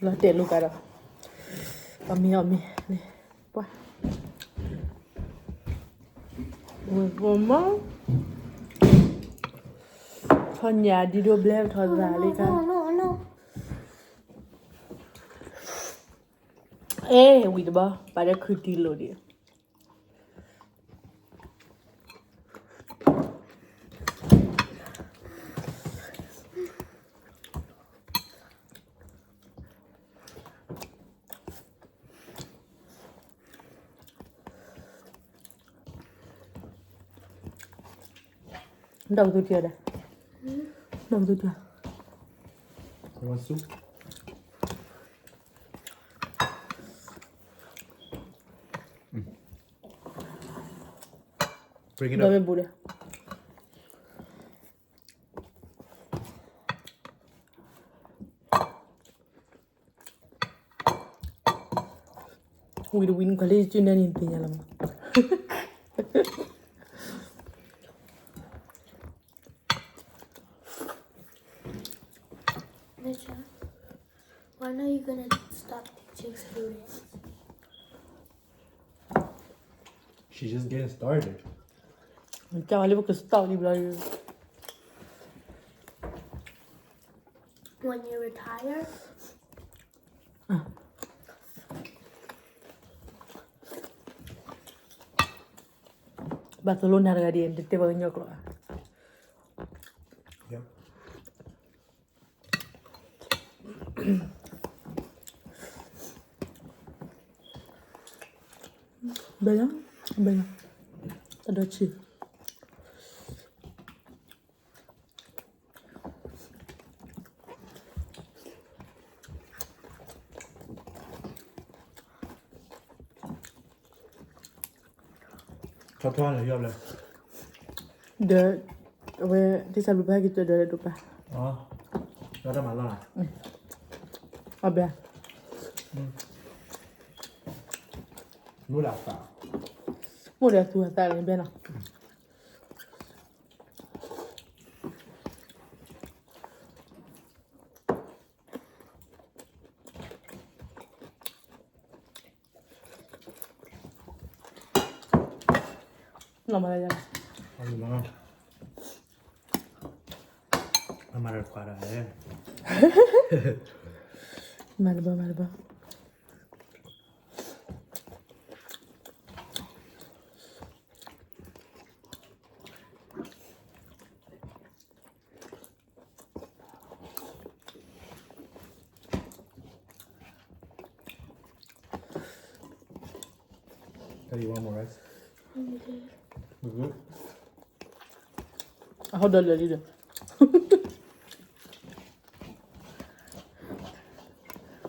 Lo te lu cara. Ami. Ni. Apa? Mama. Con nhà đi đua blem thôi ra đi con. No. Ê, quỷ đó ba. Bà đã khử đi lô đi. Đâu tôi chưa đây? Đâu tôi chưa? You want soup? Bring it Đâu up. bên bù đây? We'd win college junior in Tinyalam. Nisha, when are you gonna stop teaching students? She's just getting started. Chào Ali bác stop đi bây. When you retire? Barcelona harga dia de tebal nyoklo. Yep. Banyak. Ada chi. Chop on it, you have left. De we di sabi ba gitu de dupa. Oh. Nó đã mà lo à? Abia. Nó đã phá. Mo de tu ta le bena. No me da. Ăn gì ngon. Nó mà được quả đấy. Malba. Hey, you want more rice? We're good? How dal le dia.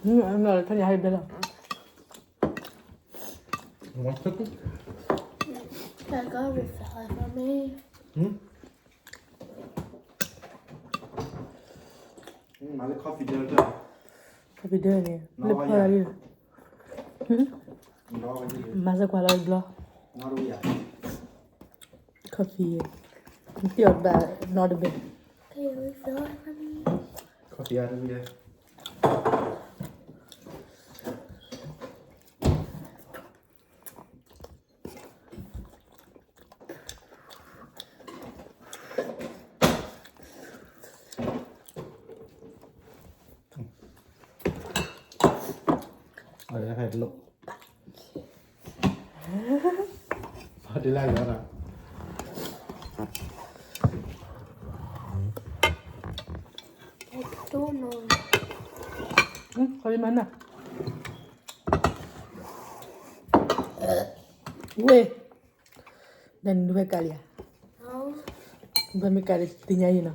No, kan ya bela. You want cooking? I got it for me. Mà lấy coffee there too. Tapi dia ni. No, Lepas ya. dia. No, I need it. Masa kuala bla. Not over yet. Coffee. Pure bad, not a bit. Can you refill it for me? Coffee out over yet. Ở đây phải lộ. Ở đây là gì đó. I don't know. Kau di mana? Weh. Dan dua kali ya. No. Dua kali dinyanyi no.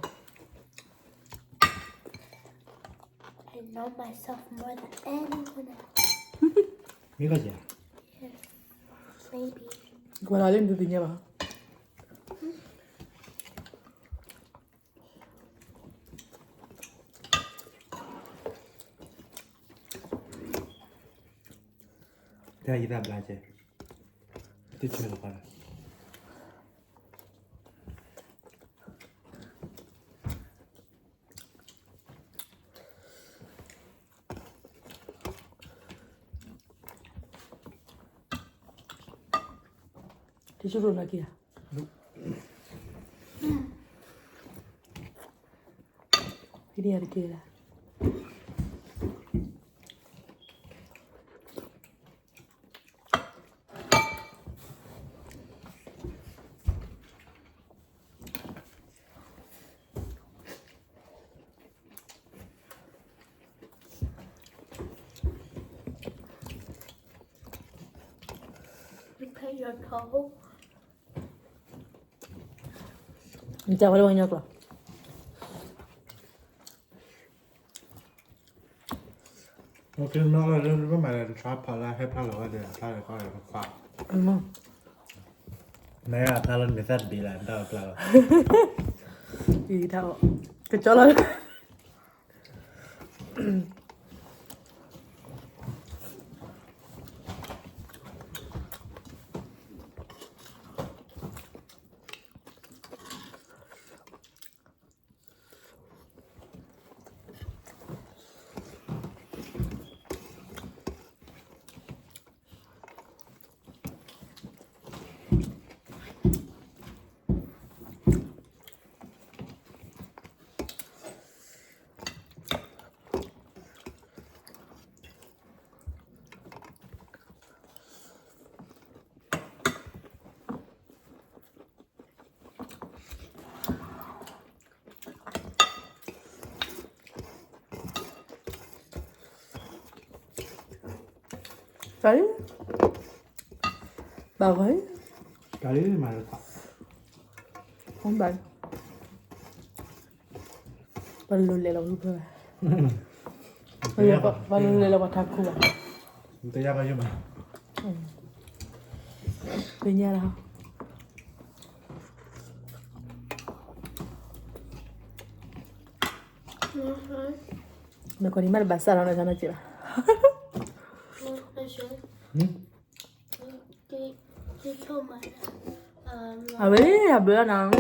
I know myself more than anyone else. 이거지? Yes. Maybe. Kau lalim tu dinya bah. 내가 이다 라제. 뒤쪽에서 봐라. 티슈 로나기야. 이리 이렇게 해라. Repair your toe. 진짜 오래 걸렸어. Okay, no, I don't remember the trap. I have a lot of it. I have a lot 얼마? 내가 다른 메시지 비란다 플라워. 이 다. 그 쩔어. Đấy. Bà ấy cái mà không bạn. Ballo le la upa. Ballo le la wataku ba. tôi ra bao nhiêu mà Về nhà nào. Me con animal basara una sana chira. They killed my A ver, nào.